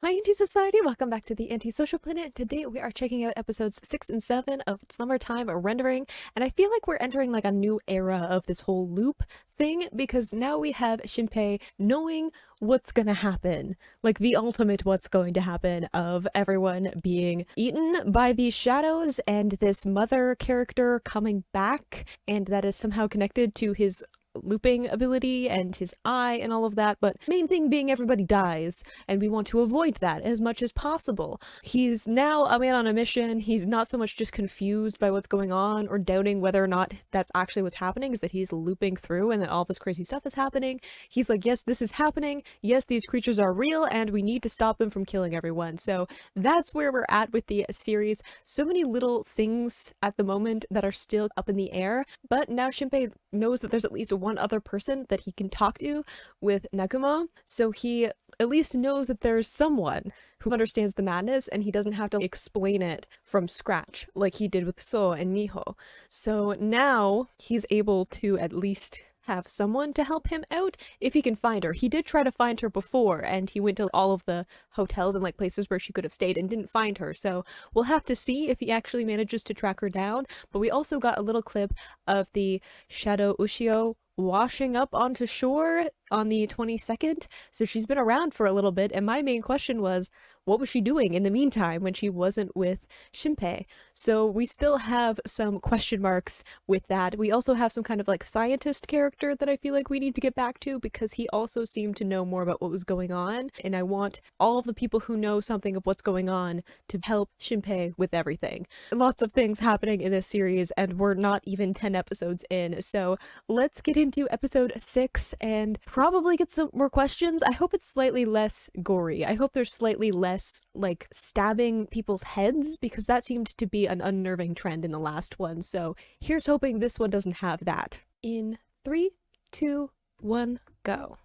Hi, Anti-Society! Welcome back to the Antisocial Planet. Today we are checking out episodes 6 and 7 of Summertime Rendering, and I feel like we're entering like a new era of this whole loop thing because now we have Shinpei knowing what's gonna happen. Like the ultimate what's going to happen of everyone being eaten by these shadows and this mother character coming back, and that is somehow connected to his looping ability and his eye and all of that, but main thing being everybody dies and we want to avoid that as much as possible. He's now a man on a mission. He's not so much just confused by what's going on or doubting whether or not that's actually what's happening, is that he's looping through and that all this crazy stuff is happening. He's like, yes, this is happening. Yes, these creatures are real and we need to stop them from killing everyone. So that's where we're at with the series. So many little things at the moment that are still up in the air, but now Shinpei knows that there's at least one other person that he can talk to with Nagumo, so he at least knows that there's someone who understands the madness and he doesn't have to explain it from scratch like he did with So and Miho. So now he's able to at least have someone to help him out if he can find her. He did try to find her before and he went to all of the hotels and like places where she could have stayed and didn't find her, so we'll have to see if he actually manages to track her down. But we also got a little clip of the Shadow Ushio washing up onto shore on the 22nd, so she's been around for a little bit, and my main question was, what was she doing in the meantime when she wasn't with Shinpei? So we still have some question marks with that. We also have some kind of like scientist character that I feel like we need to get back to because he also seemed to know more about what was going on, and I want all of the people who know something of what's going on to help Shinpei with everything. Lots of things happening in this series, and we're not even 10 episodes in, so let's get into episode 6 and probably get some more questions. I hope it's slightly less gory. I hope there's slightly less like stabbing people's heads because that seemed to be an unnerving trend in the last one. So here's hoping this one doesn't have that. In 3, 2, 1, go.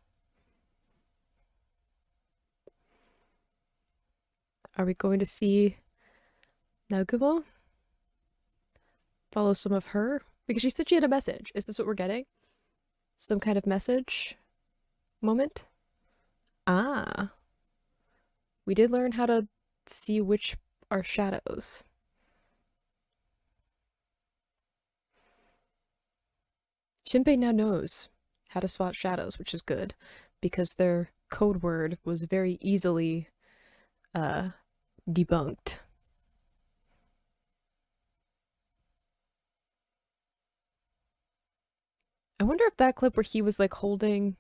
Are we going to see Nagumo follow some of her? Because she said she had a message. Is this what we're getting? Some kind of message moment? Ah. We did learn how to see which are shadows. Shinpei now knows how to spot shadows, which is good, because their code word was very easily debunked. I wonder if that clip where he was like holding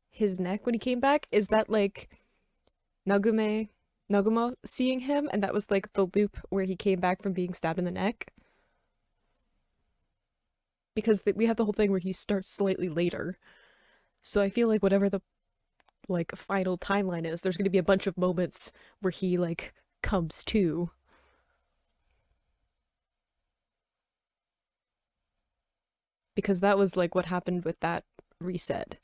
his neck when he came back, is that like Nagumo seeing him, and that was like the loop where he came back from being stabbed in the neck? Because we have the whole thing where he starts slightly later. So I feel like whatever the like final timeline is, there's going to be a bunch of moments where he like comes to. Because that was like what happened with that reset,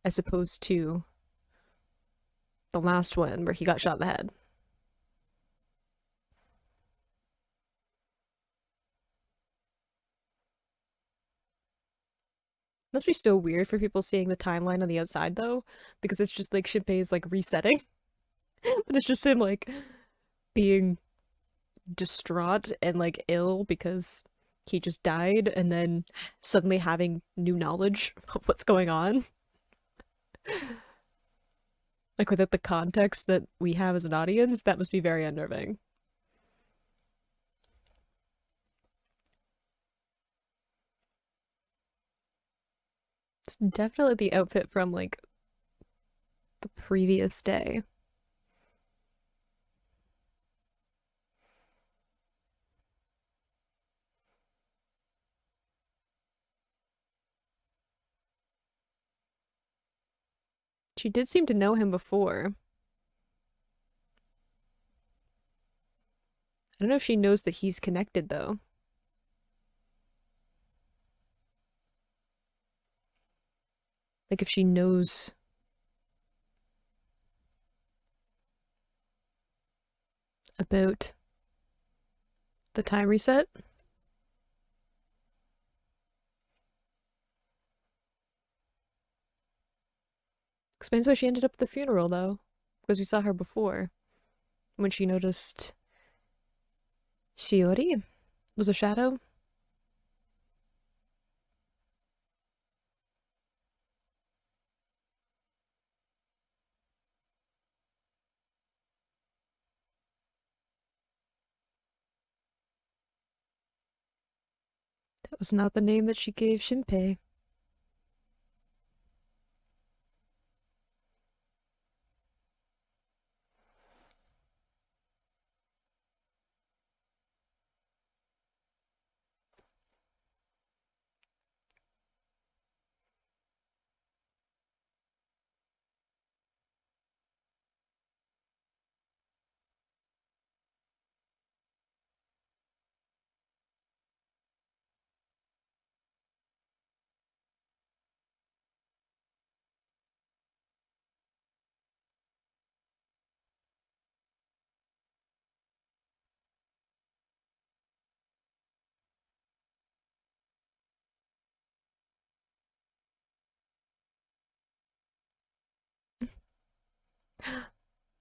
as opposed to the last one where he got shot in the head. Must be so weird for people seeing the timeline on the outside though, because it's just like Shinpei's like resetting, but it's just him like being distraught and like ill because he just died and then suddenly having new knowledge of what's going on. Like without the context that we have as an audience, that must be very unnerving. It's definitely the outfit from like the previous day. She did seem to know him before. I don't know if she knows that he's connected though. Like if she knows about the time reset. Explains why she ended up at the funeral though, because we saw her before. when she noticed Shiori was a shadow. That was not the name that she gave Shinpei.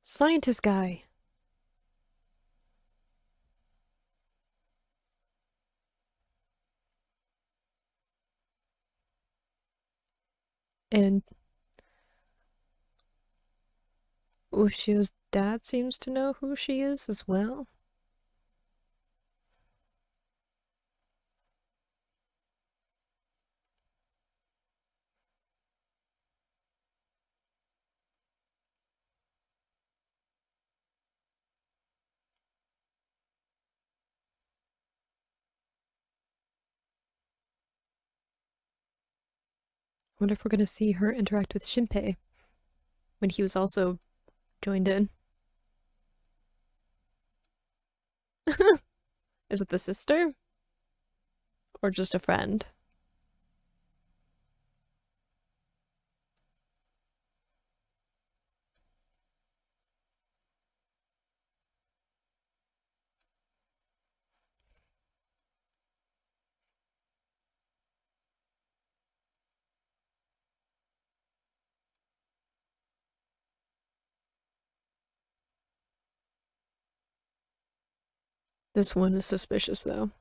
Scientist guy. And Ushio's dad seems to know who she is as well. I wonder if we're gonna see her interact with Shinpei when he was also joined in. Is it the sister? Or just a friend? This one is suspicious though.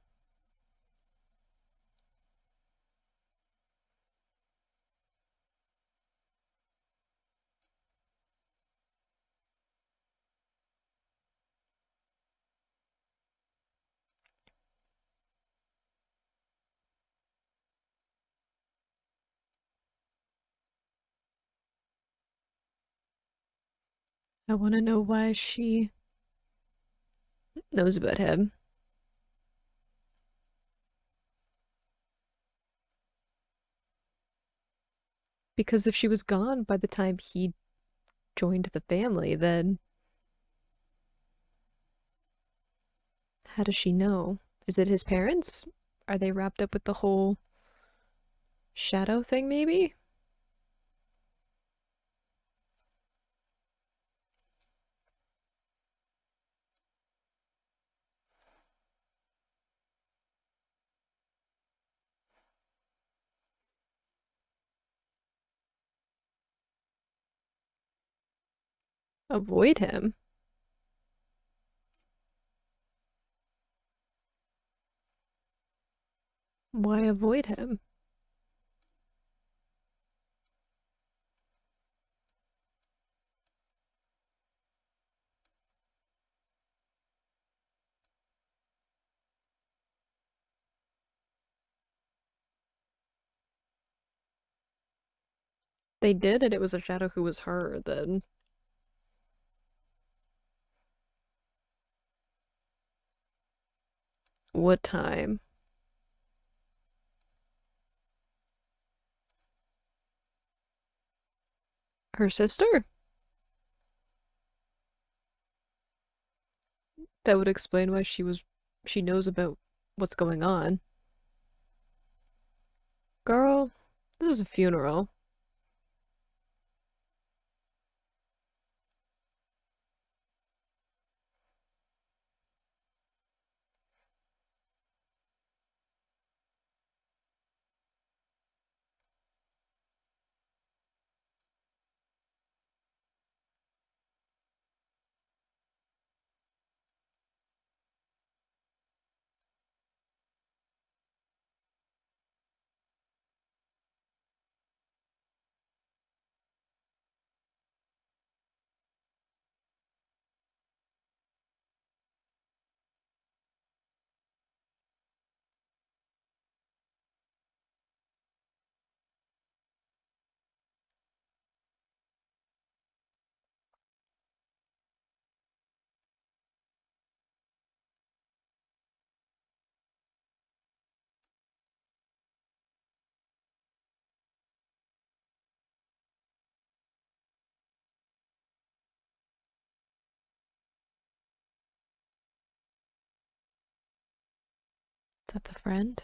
I want to know why she knows about him. Because if she was gone by the time he joined the family, then how does she know? Is it his parents? Are they wrapped up with the whole shadow thing, maybe? Avoid him? Why avoid him? They did, and it was a shadow who was her, then. What time? Her sister? That would explain why she knows about what's going on. Girl, this is a funeral. Is that the friend?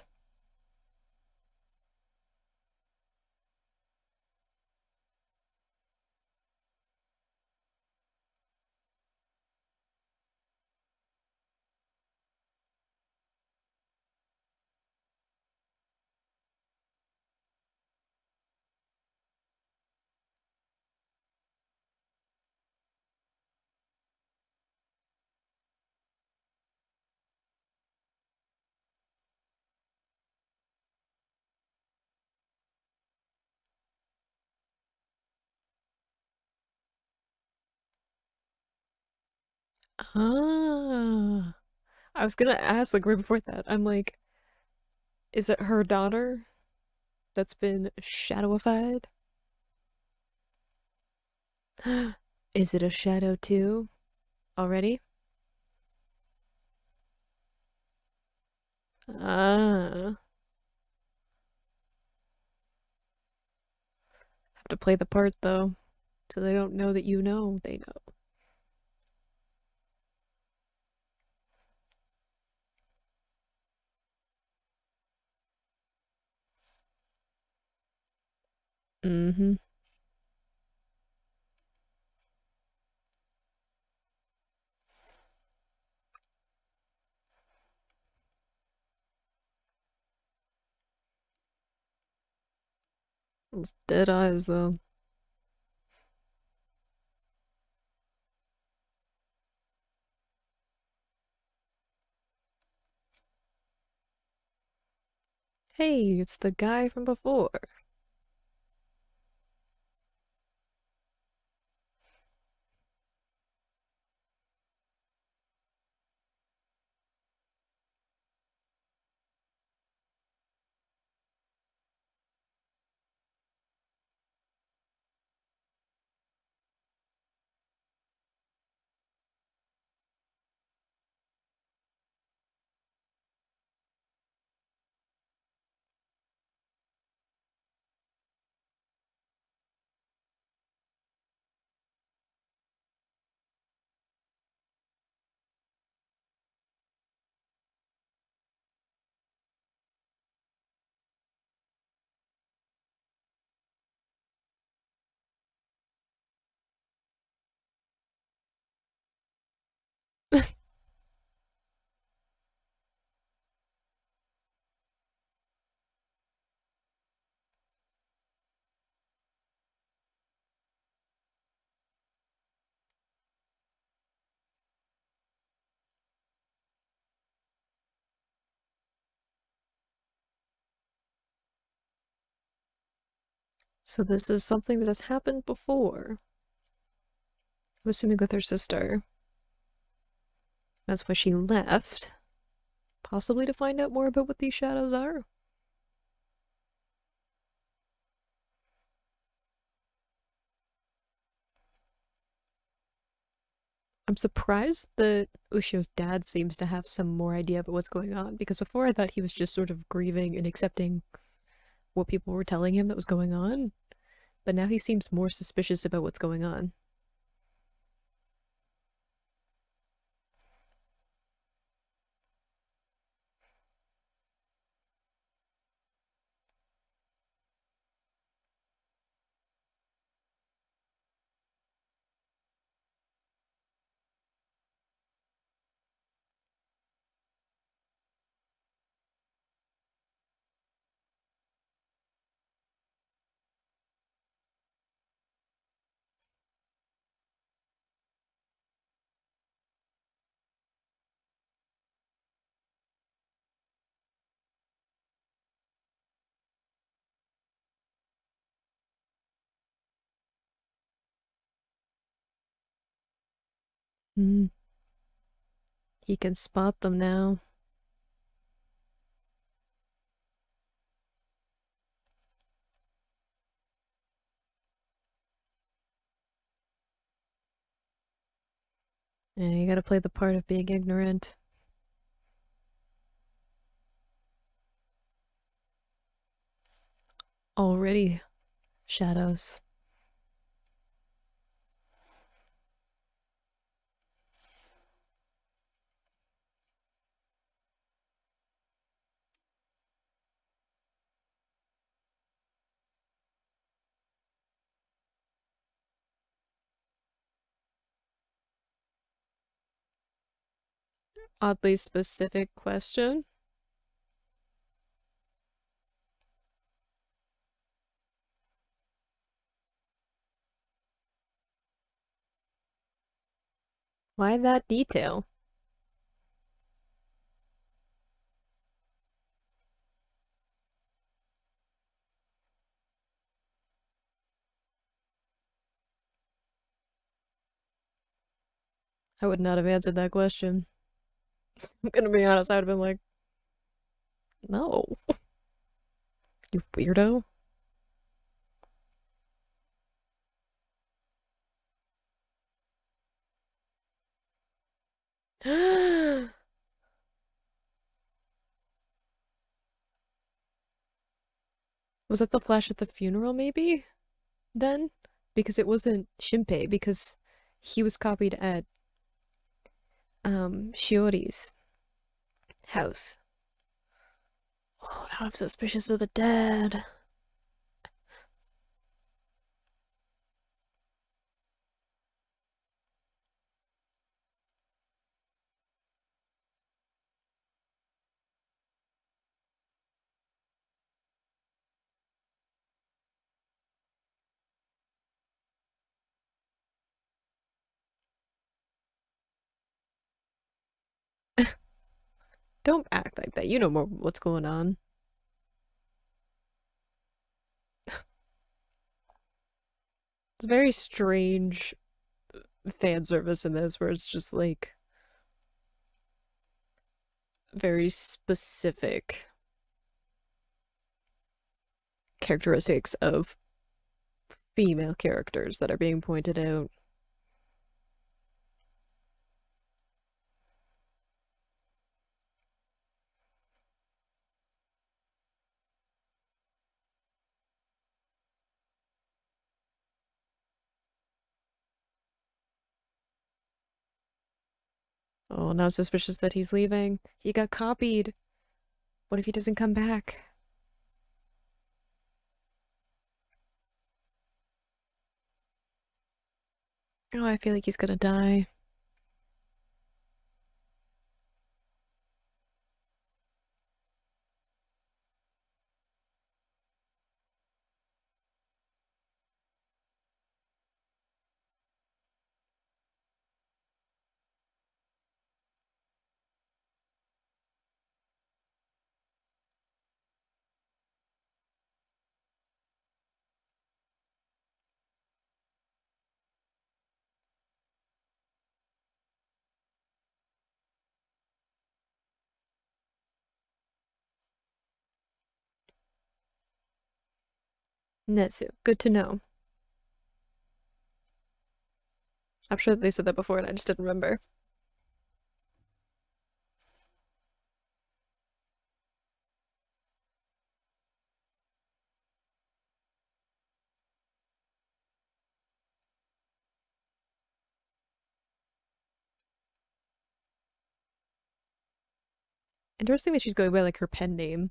Ah. I was gonna ask, like, right before that. I'm like, is it her daughter that's been shadowified? Is it a shadow too? Already? Ah. Have to play the part though, so they don't know that you know they know. Mm-hmm. It's dead eyes though. Hey, it's the guy from before. So this is something that has happened before. I'm assuming with her sister. That's why she left. Possibly to find out more about what these shadows are. I'm surprised that Ushio's dad seems to have some more idea about what's going on, because before I thought he was just sort of grieving and accepting what people were telling him that was going on, but now he seems more suspicious about what's going on. Hmm. He can spot them now. Yeah, you gotta play the part of being ignorant. Already shadows. Oddly specific question. Why that detail? I would not have answered that question. I'm gonna be honest, I would have been like, no, you weirdo. Was that the flash at the funeral, maybe? Then? Because it wasn't Shinpei, because he was copied at Shiori's house. Oh, now I'm suspicious of the dad. Don't act like that. You know more what's going on. It's very strange fan service in this where it's just like very specific characteristics of female characters that are being pointed out. Oh, now I'm suspicious that he's leaving. He got copied. What if he doesn't come back? Oh, I feel like he's gonna die. Netsu, good to know. I'm sure that they said that before and I just didn't remember. Interesting that she's going by like her pen name.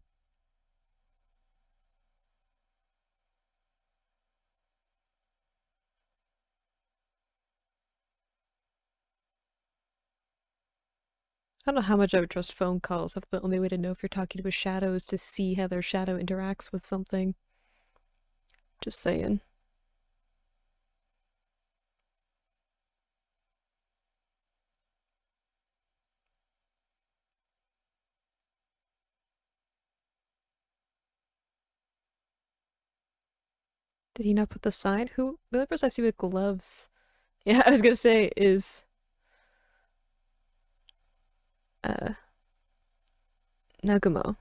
I don't know how much I would trust phone calls if the only way to know if you're talking to a shadow is to see how their shadow interacts with something. Just saying. Did he not put the sign? Who? The other person I see with gloves. Yeah, I was gonna say is uh Nagumo.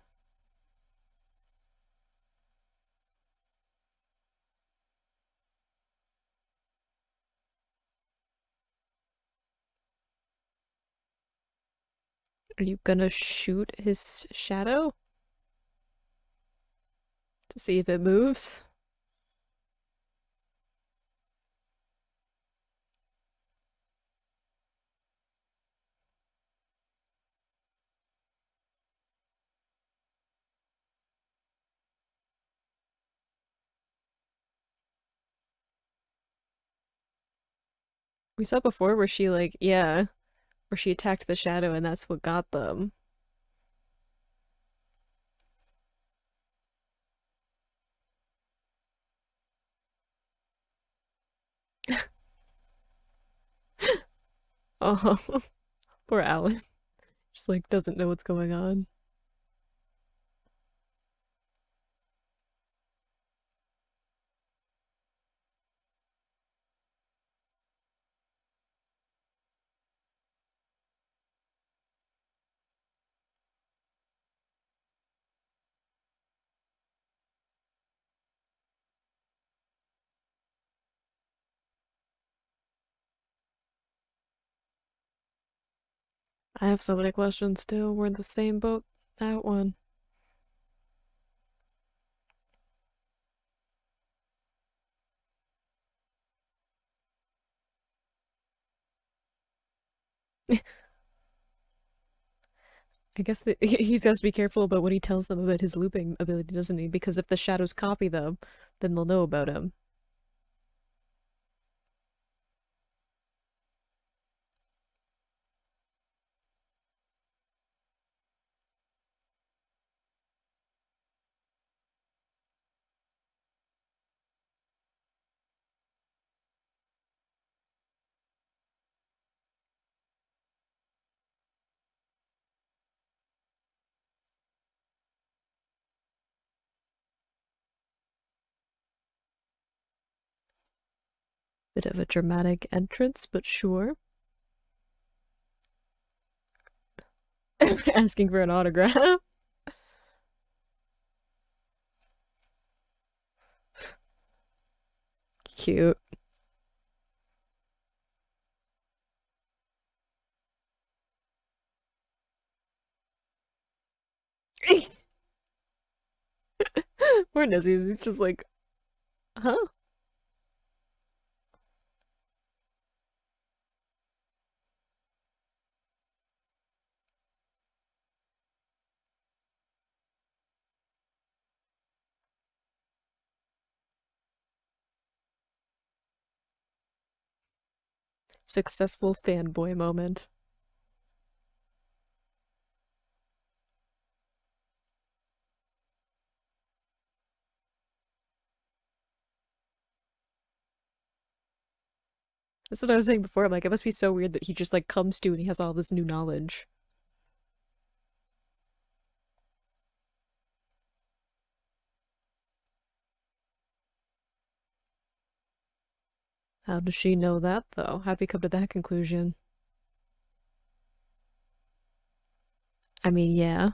Are you gonna shoot his shadow to see if it moves? We saw before where she like, yeah, Or she attacked the shadow and that's what got them. Oh, poor Alan. Just like doesn't know what's going on. I have so many questions too. We're in the same boat. That one. I guess that he's got to be careful about what he tells them about his looping ability, doesn't he? Because if the shadows copy them, then they'll know about him. Bit of a dramatic entrance, but sure. Asking for an autograph. Cute. Poor Nezzy's just like, huh? Successful fanboy moment. That's what I was saying before. I'm like, it must be so weird that he just like comes to and he has all this new knowledge. How does she know that though? How'd we come to that conclusion? I mean, yeah.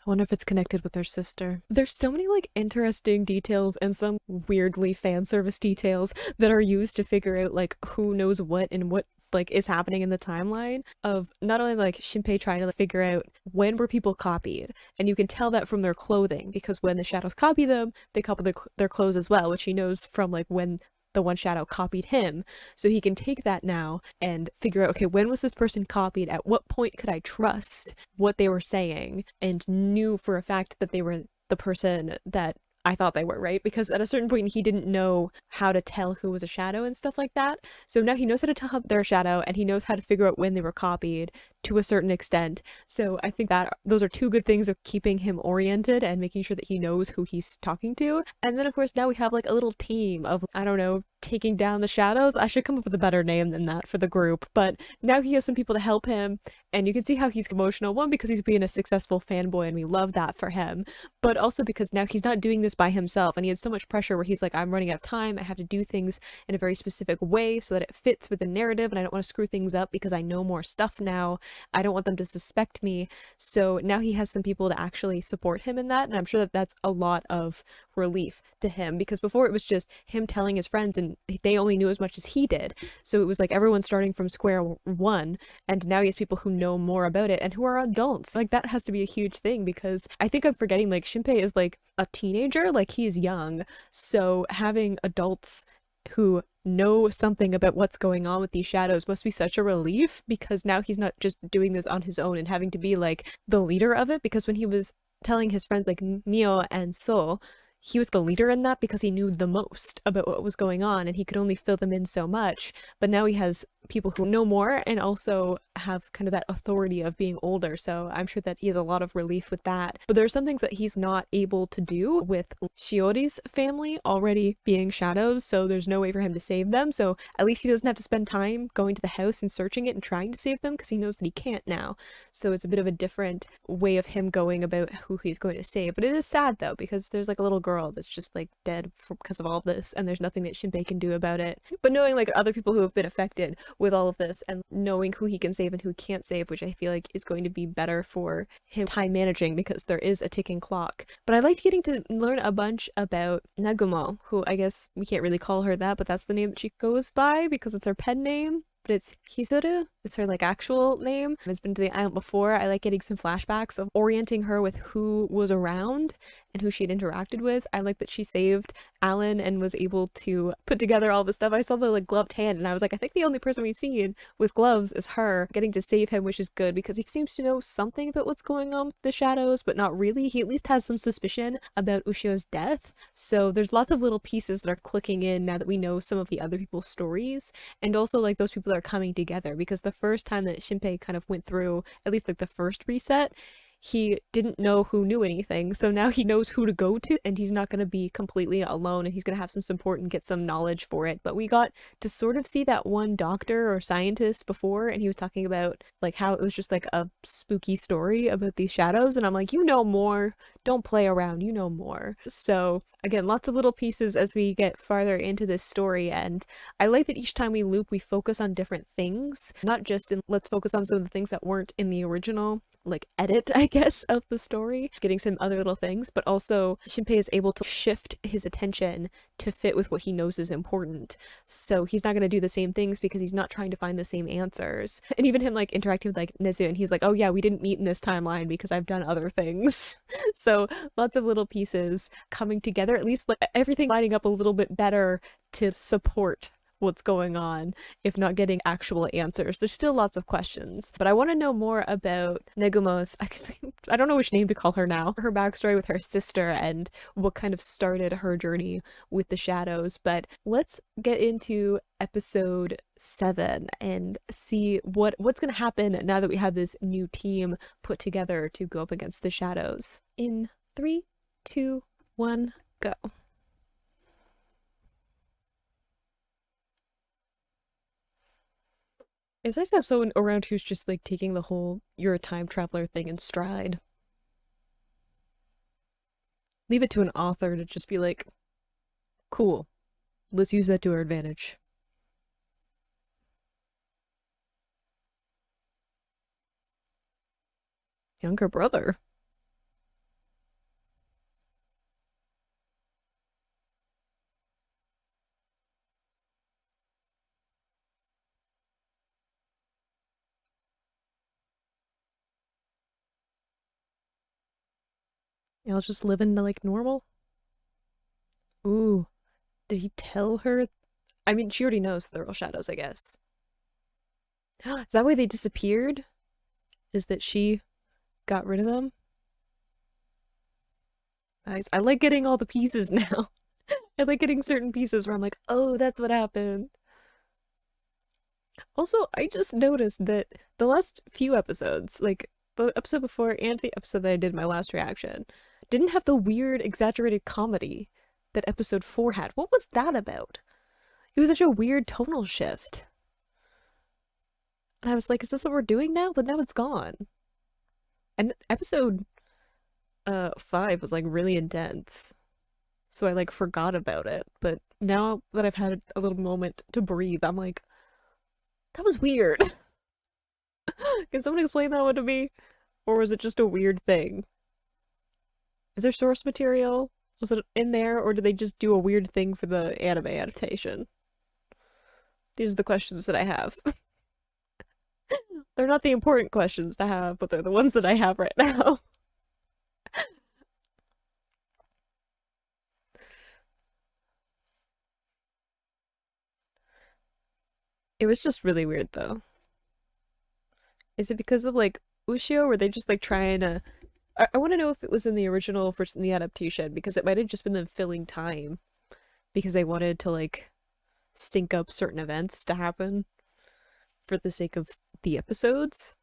I wonder if it's connected with her sister. There's so many like interesting details and some weirdly fan service details that are used to figure out like who knows what and what like is happening in the timeline of not only like Shinpei trying to like, figure out when were people copied, and you can tell that from their clothing because when the shadows copy them, they copy their clothes as well, which he knows from like when the one shadow copied him. So he can take that now and figure out, okay, when was this person copied? At what point could I trust what they were saying? And knew for a fact that they were the person that I thought they were, right? Because at a certain point he didn't know how to tell who was a shadow and stuff like that. So now he knows how to tell they're a shadow and he knows how to figure out when they were copied to a certain extent. So I think that those are two good things of keeping him oriented and making sure that he knows who he's talking to. And then of course now we have like a little team of, I don't know, taking down the shadows. I should come up with a better name than that for the group. But now he has some people to help him, and you can see how he's emotional. One, because he's being a successful fanboy and we love that for him, but also because now he's not doing this by himself and he has so much pressure where he's like, I'm running out of time. I have to do things in a very specific way so that it fits with the narrative, and I don't want to screw things up because I know more stuff now. I don't want them to suspect me. So now he has some people to actually support him in that, and I'm sure that that's a lot of relief to him, because before it was just him telling his friends and they only knew as much as he did. So it was like everyone starting from square one, and now he has people who know more about it and who are adults. Like that has to be a huge thing, because I think I'm forgetting like Shinpei is like a teenager, like he's young. So having adults who know something about what's going on with these shadows must be such a relief, because now he's not just doing this on his own and having to be like the leader of it. Because when he was telling his friends like Mio and So, he was the leader in that because he knew the most about what was going on and he could only fill them in so much. But now he has people who know more and also have kind of that authority of being older. So I'm sure that he has a lot of relief with that. But there are some things that he's not able to do with Shiori's family already being shadows. So there's no way for him to save them. So at least he doesn't have to spend time going to the house and searching it and trying to save them because he knows that he can't now. So it's a bit of a different way of him going about who he's going to save. But it is sad though, because there's like a little girl that's just like dead because of all of this, and there's nothing that Shinpei can do about it. But knowing like other people who have been affected with all of this and knowing who he can save and who he can't save, which I feel like is going to be better for him time managing because there is a ticking clock. But I liked getting to learn a bunch about Nagumo, who I guess we can't really call her that, but that's the name that she goes by because it's her pen name. But it's Hizuru. It's her like actual name. It's been to the island before. I like getting some flashbacks of orienting her with who was around and who she had interacted with. I like that she saved Alan and was able to put together all this stuff. I saw the like gloved hand and I was like, I think the only person we've seen with gloves is her. Getting to save him, which is good because he seems to know something about what's going on with the shadows, but not really. He at least has some suspicion about Ushio's death. So there's lots of little pieces that are clicking in now that we know some of the other people's stories. And also like those people are coming together because the first time that Shinpei kind of went through at least like the first reset, he didn't know who knew anything, so now he knows who to go to and he's not going to be completely alone and he's going to have some support and get some knowledge for it. But we got to sort of see that one doctor or scientist before and he was talking about like how it was just like a spooky story about these shadows, and I'm like, you know more, don't play around, you know more. So again, lots of little pieces as we get farther into this story, and I like that each time we loop we focus on different things, not just in let's focus on some of the things that weren't in the original like edit, I guess, of the story, getting some other little things, but also Shinpei is able to shift his attention to fit with what he knows is important. So he's not going to do the same things because he's not trying to find the same answers. And even him like interacting with like Nezu, and he's like, oh yeah, we didn't meet in this timeline because I've done other things. So lots of little pieces coming together, at least like everything lining up a little bit better to support what's going on, if not getting actual answers. There's still lots of questions, but I want to know more about Negumo's, I don't know which name to call her now, her backstory with her sister and what kind of started her journey with the shadows. But let's get into episode 7 and see what's going to happen now that we have this new team put together to go up against the shadows. In 3, 2, 1, go. It's nice to have someone around who's just like taking the whole you're a time traveler thing in stride. Leave it to an author to just be like, cool, let's use that to our advantage. Younger brother. Y'all just living like normal? Ooh, did he tell her? I mean, she already knows they're all shadows, I guess. Is that why they disappeared? Is that she got rid of them? I like getting all the pieces now. I like getting certain pieces where I'm like, oh, that's what happened. Also, I just noticed that the last few episodes, like the episode before and the episode that I did my last reaction, didn't have the weird, exaggerated comedy that episode 4 had. What was that about? It was such a weird tonal shift. And I was like, is this what we're doing now? But now it's gone. And episode 5 was like really intense. So I like forgot about it. But now that I've had a little moment to breathe, I'm like, that was weird. Can someone explain that one to me? Or was it just a weird thing? Is there source material? Was it in there, or did they just do a weird thing for the anime adaptation? These are the questions that I have. They're not the important questions to have, but they're the ones that I have right now. It was just really weird though. Is it because of like Ushio, or were they just like trying to I want to know if it was in the original versus in the adaptation because it might have just been them filling time because they wanted to like sync up certain events to happen for the sake of the episodes.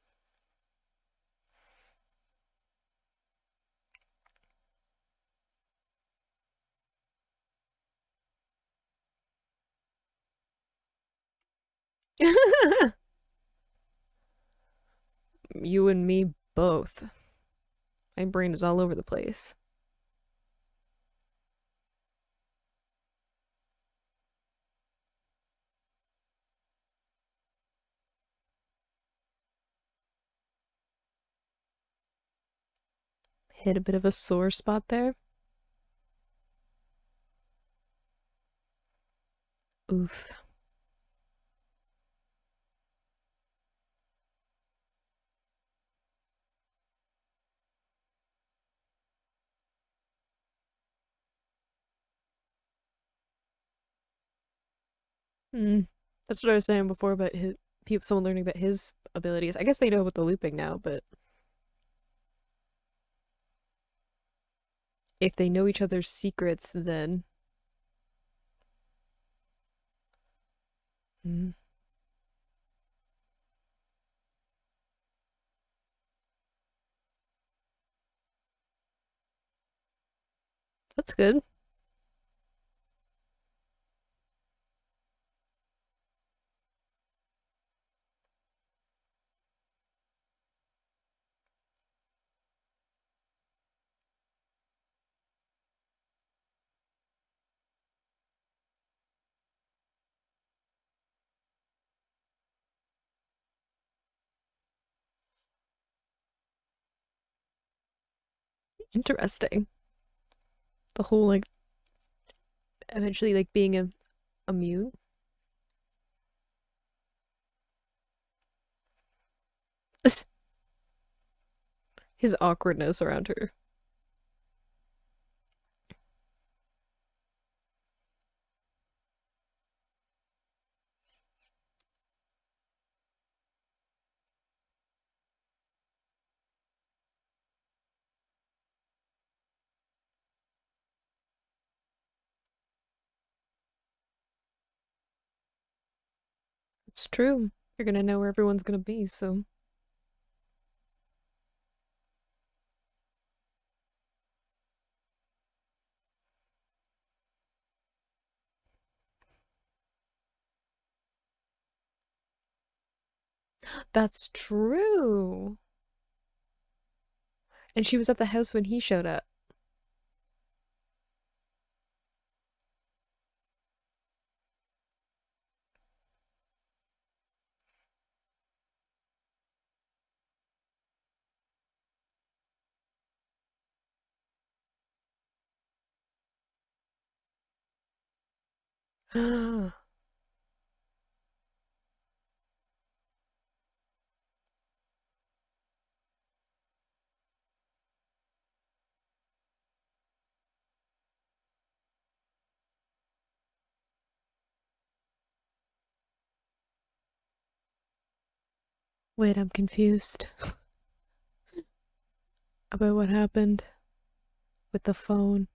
You and me both. My brain is all over the place. Hit a bit of a sore spot there. Oof. Mm. That's what I was saying before about someone learning about his abilities. I guess they know about the looping now, but if they know each other's secrets, then mm, that's good. Interesting. The whole like eventually like being immune. His awkwardness around her. It's true. You're gonna know where everyone's gonna be, so that's true. And she was at the house when he showed up. Wait, I'm confused about what happened with the phone.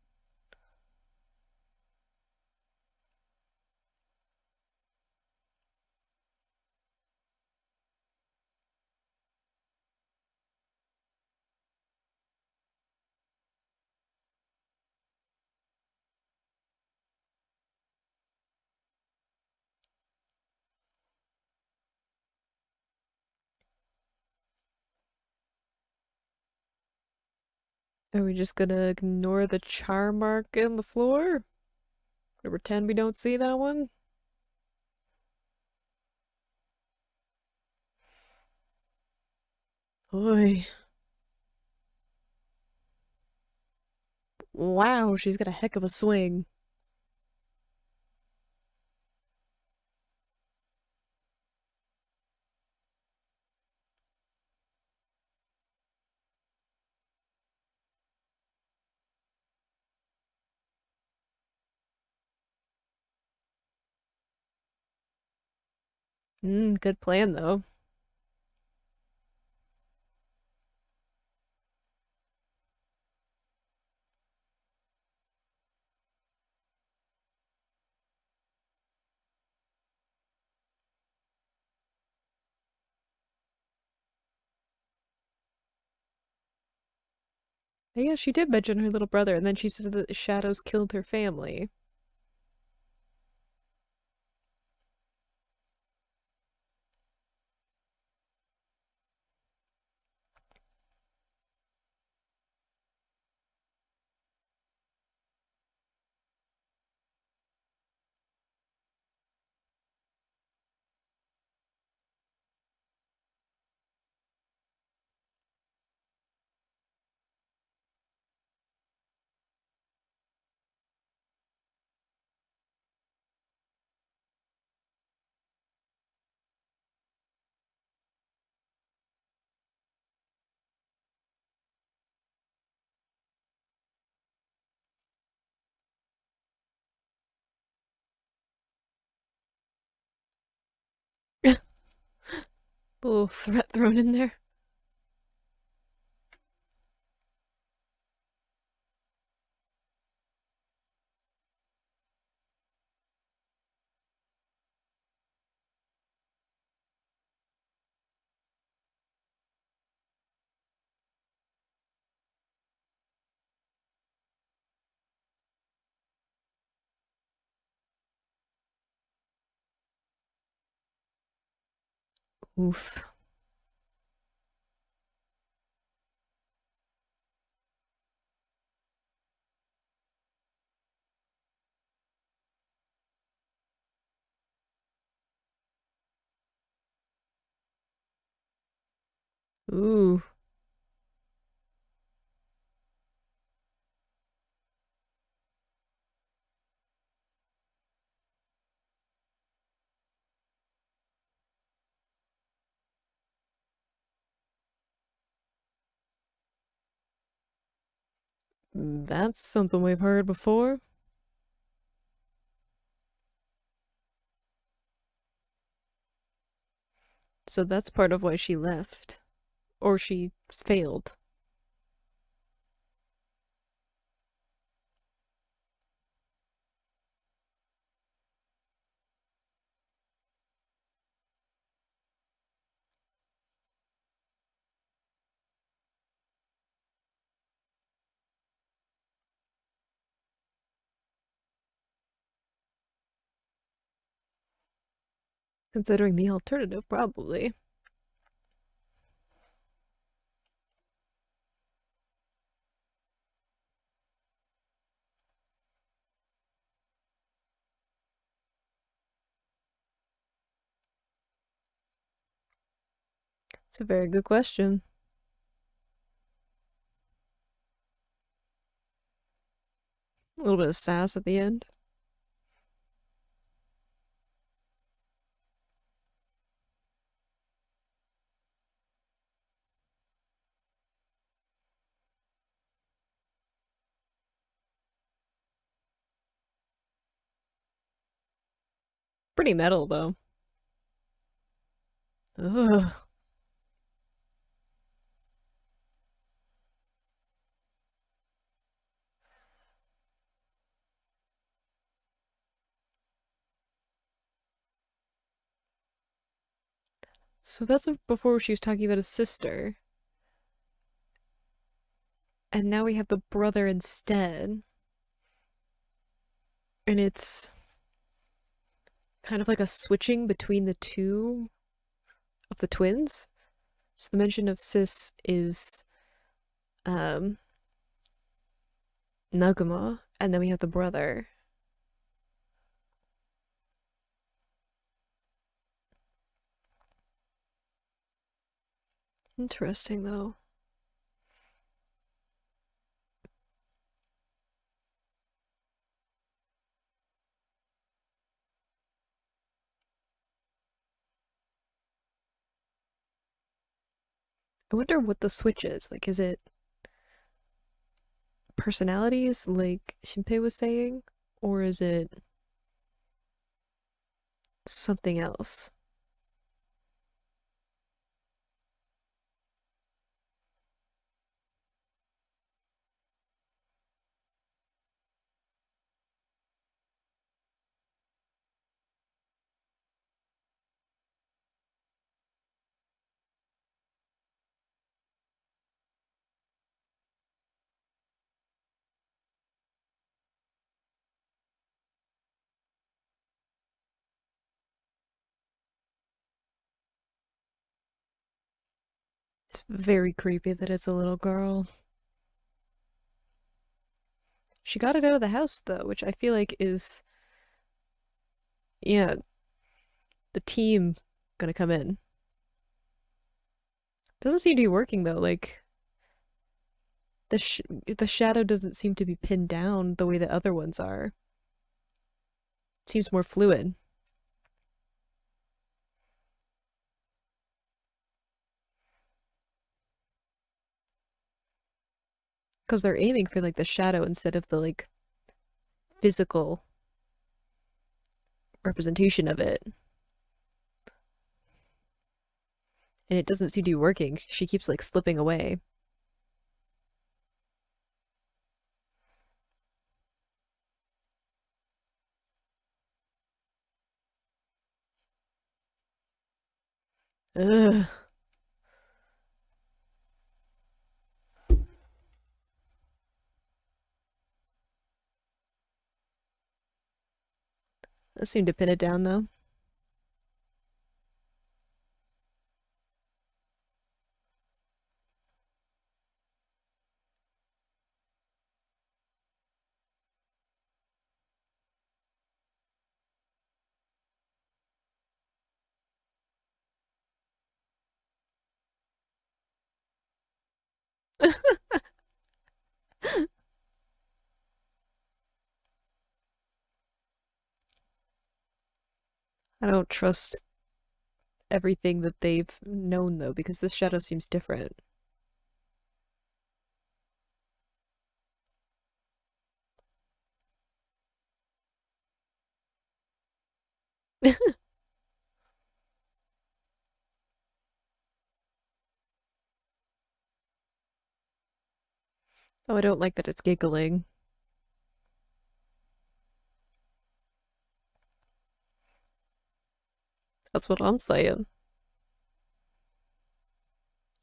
Are we just gonna ignore the char mark in the floor? Or pretend we don't see that one? Oi. Wow, she's got a heck of a swing. Good plan though. Yeah, she did mention her little brother, and then she said that the shadows killed her family. A little threat thrown in there. Oof. Ooh. That's something we've heard before. So that's part of why she left. Or she failed. Considering the alternative, probably. It's a very good question. A little bit of sass at the end. Pretty metal, though. Ugh. So that's before she was talking about his sister. And now we have the brother instead. And it's kind of like a switching between the two of the twins. So the mention of sis is um Naguma, and then we have the brother. Interesting though. I wonder what the switch is. Like, is it personalities, like Shinpei was saying? Or is it something else? It's very creepy that it's a little girl. She got it out of the house though, which I feel like is, yeah, the team gonna come in. Doesn't seem to be working though. Like the shadow doesn't seem to be pinned down the way that other ones are. It seems more fluid because they're aiming for like the shadow instead of the like physical representation of it. And it doesn't seem to be working. She keeps like slipping away. Ugh. That seemed to pin it down though. I don't trust everything that they've known though, because this shadow seems different. Oh, I don't like that it's giggling. That's what I'm saying.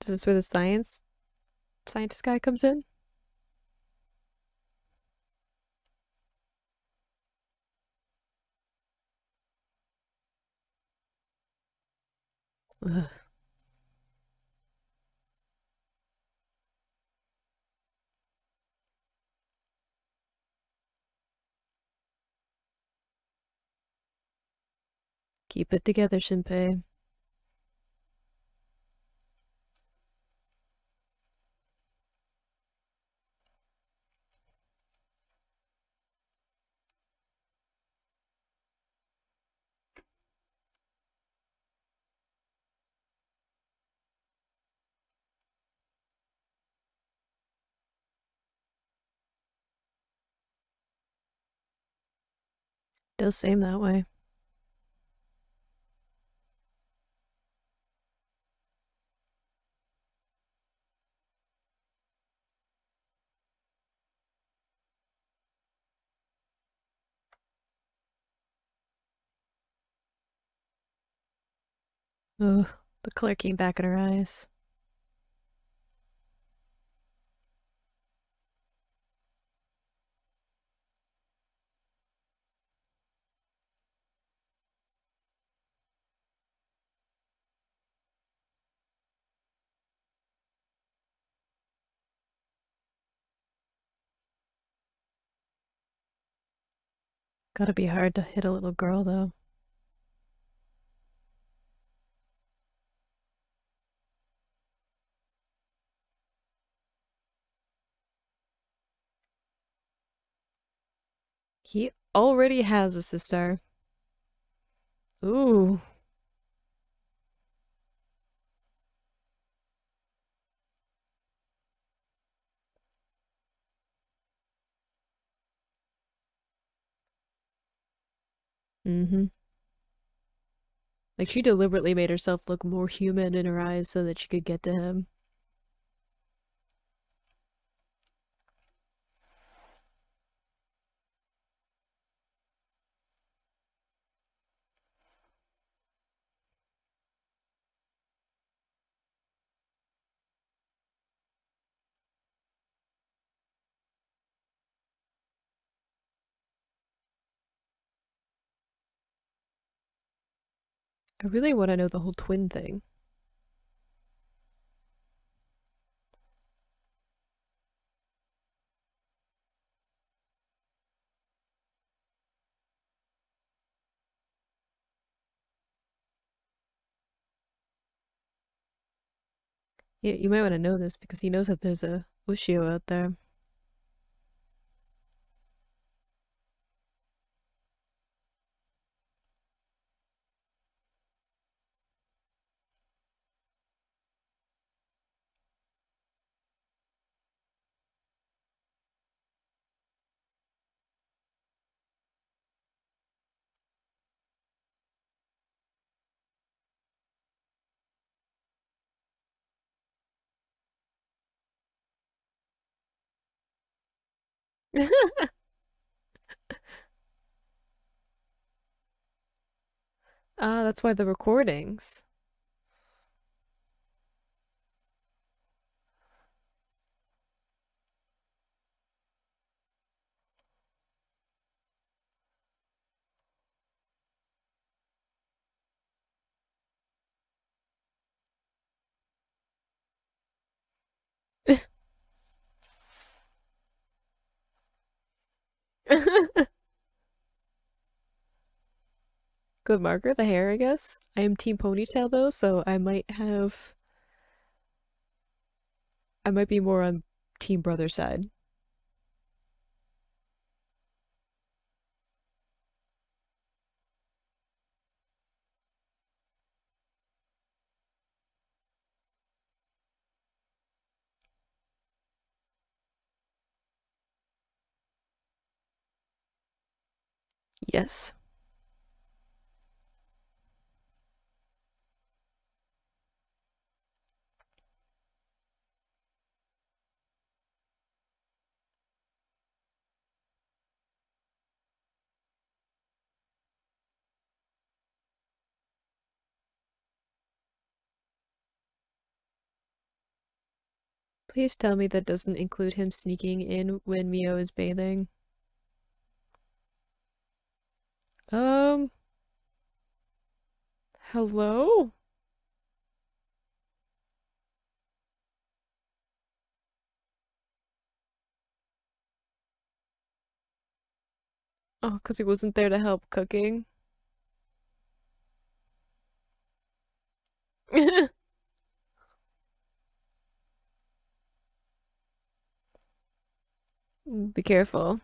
Is this where the scientist guy comes in? Ugh. Keep it together, Shinpei. Does seem that way. Ugh, the color came back in her eyes. Gotta be hard to hit a little girl though. He already has a sister. Ooh. Mm-hmm. Like she deliberately made herself look more human in her eyes so that she could get to him. I really want to know the whole twin thing. Yeah, you might want to know this because he knows that there's a Ushio out there. Ah, that's why the recordings. Good marker, the hair, I guess. I am team ponytail though, so I might be more on team brother side. Yes. Please tell me that doesn't include him sneaking in when Mio is bathing. Um, hello? Oh, because he wasn't there to help cooking. Be careful.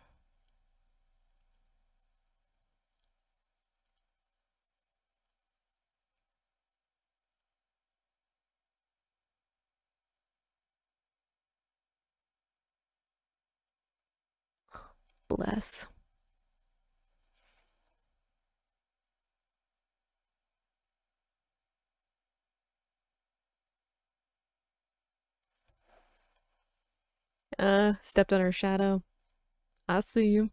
Bless. Stepped on her shadow. I see you.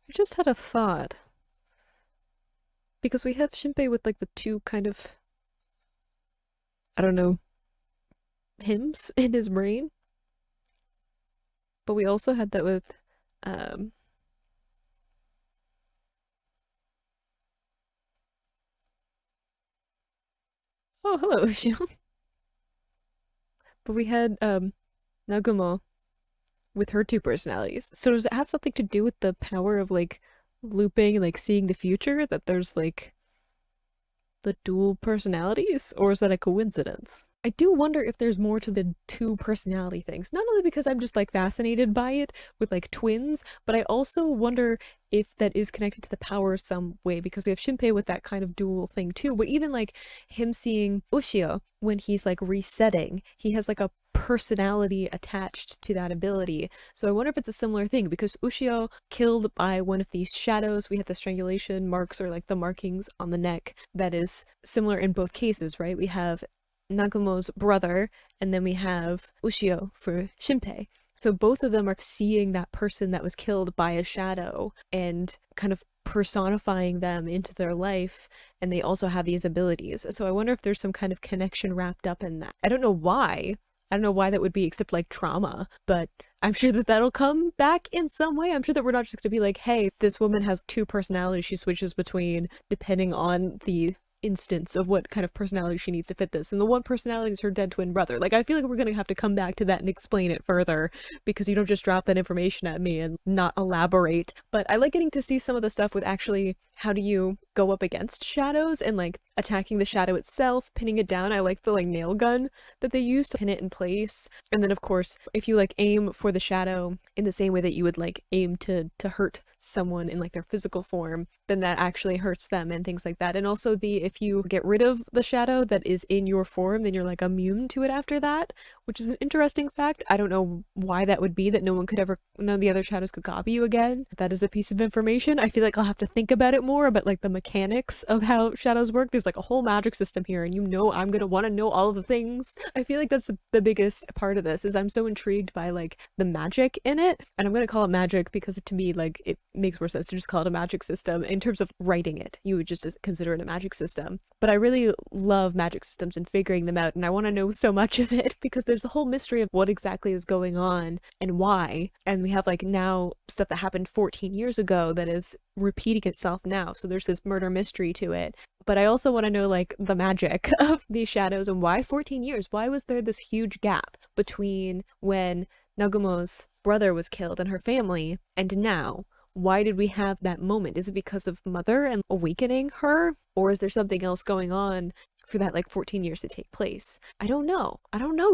I just had a thought. Because we have Shinpei with like the two kind of, I don't know, hymns in his brain. But we also had that with, um, oh, hello, Ushio. But we had, Nagumo with her two personalities. So does it have something to do with the power of like looping and like seeing the future? That there's like the dual personalities? Or is that a coincidence? I do wonder if there's more to the two personality things. Not only because I'm just like fascinated by it with like twins, but I also wonder if that is connected to the power some way because we have Shinpei with that kind of dual thing too. But even like him seeing Ushio when he's like resetting, he has like a personality attached to that ability. So I wonder if it's a similar thing because Ushio killed by one of these shadows. We had the strangulation marks or like the markings on the neck that is similar in both cases, right? We have Nagumo's brother, and then we have Ushio for Shinpei. So both of them are seeing that person that was killed by a shadow and kind of personifying them into their life, and they also have these abilities. So I wonder if there's some kind of connection wrapped up in that. I don't know why, I don't know why that would be except like trauma, but I'm sure that that'll come back in some way. I'm sure that we're not just going to be like, hey, this woman has two personalities she switches between depending on the instance of what kind of personality she needs to fit this, and the one personality is her dead twin brother. Like, I feel like we're gonna have to come back to that and explain it further, because you don't just drop that information at me and not elaborate. But I like getting to see some of the stuff with actually how do you go up against shadows and like attacking the shadow itself, pinning it down. I like the like nail gun that they use to pin it in place. And then of course, if you like aim for the shadow in the same way that you would like aim to hurt someone in like their physical form, then that actually hurts them and things like that. And also if you get rid of the shadow that is in your form, then you're like immune to it after that, which is an interesting fact. I don't know why that would be, that none of the other shadows could copy you again. That is a piece of information. I feel like I'll have to think about it more, but like the mechanics of how shadows work, there's like a whole magic system here, and I'm gonna want to know all of the things. I feel like that's the biggest part of this, is I'm so intrigued by like the magic in it, and I'm gonna call it magic because to me like it makes more sense to just call it a magic system. In terms of writing it, you would just consider it a magic system, but I really love magic systems and figuring them out, and I want to know so much of it because there's the whole mystery of what exactly is going on and why, and we have like now stuff that happened 14 years ago that is repeating itself now, so there's this murder mystery to it. But I also want to know like the magic of these shadows, and why 14 years? Why was there this huge gap between when Nagumo's brother was killed and her family and now? Why did we have that moment? Is it because of Mother and awakening her? Or is there something else going on for that like 14 years to take place? I don't know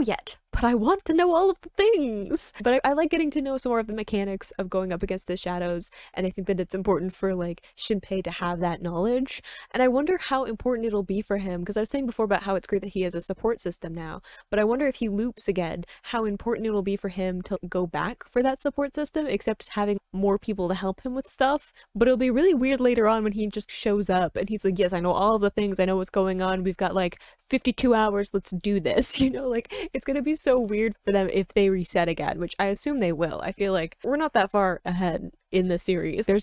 yet, but I want to know all of the things. But I like getting to know some more of the mechanics of going up against the shadows, and I think that it's important for like Shinpei to have that knowledge. And I wonder how important it'll be for him, because I was saying before about how it's great that he has a support system now, but I wonder if he loops again, how important it'll be for him to go back for that support system, except having more people to help him with stuff. But it'll be really weird later on when he just shows up and he's like, yes, I know all of the things, I know what's going on, we've got like 52 hours, let's do this, you know? Like, it's gonna be so weird for them if they reset again, which I assume they will. I feel like we're not that far ahead in the series. There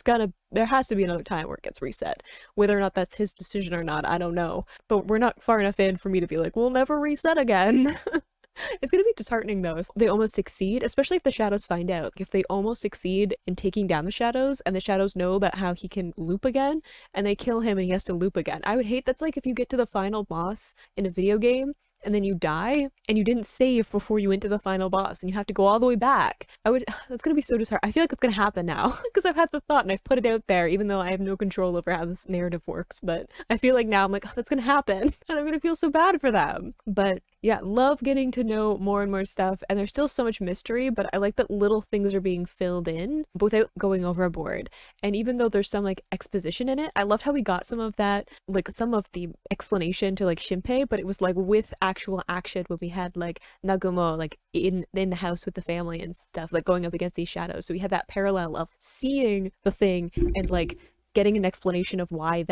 has to be another time where it gets reset. Whether or not that's his decision or not, I don't know. But we're not far enough in for me to be like, we'll never reset again. It's gonna be disheartening though if they almost succeed, especially if the shadows find out. If they almost succeed in taking down the shadows, and the shadows know about how he can loop again, and they kill him and he has to loop again. I would hate, that's like if you get to the final boss in a video game and then you die and you didn't save before you went to the final boss and you have to go all the way back. That's gonna be so disheartening. I feel like it's gonna happen now because I've had the thought and I've put it out there, even though I have no control over how this narrative works. But I feel like now I'm like, oh, that's gonna happen and I'm gonna feel so bad for them. But yeah, love getting to know more and more stuff, and there's still so much mystery, but I like that little things are being filled in without going overboard. And even though there's some like exposition in it, I loved how we got some of that, like some of the explanation to like Shinpei, but it was like with actual action when we had like Nagumo like in the house with the family and stuff, like going up against these shadows. So we had that parallel of seeing the thing and like getting an explanation of why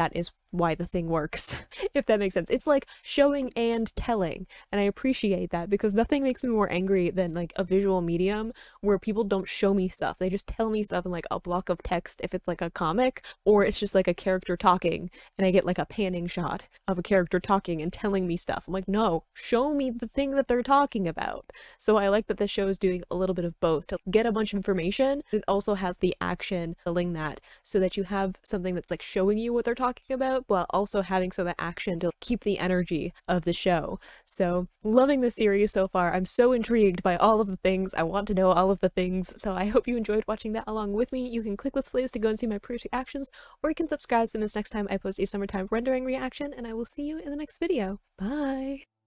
the thing works, if that makes sense. It's like showing and telling, and I appreciate that, because nothing makes me more angry than like a visual medium where people don't show me stuff. They just tell me stuff in like a block of text if it's like a comic, or it's just like a character talking and I get like a panning shot of a character talking and telling me stuff. I'm like, no, show me the thing that they're talking about. So I like that the show is doing a little bit of both to get a bunch of information. It also has the action filling that, so that you have something that's like showing you what they're talking about, while also having some of the action to keep the energy of the show. So loving the series so far. I'm so intrigued by all of the things. I want to know all of the things. So I hope you enjoyed watching that along with me. You can click Let's Plays to go and see my previous reactions, or you can subscribe so miss next time I post a summertime rendering reaction, and I will see you in the next video. Bye!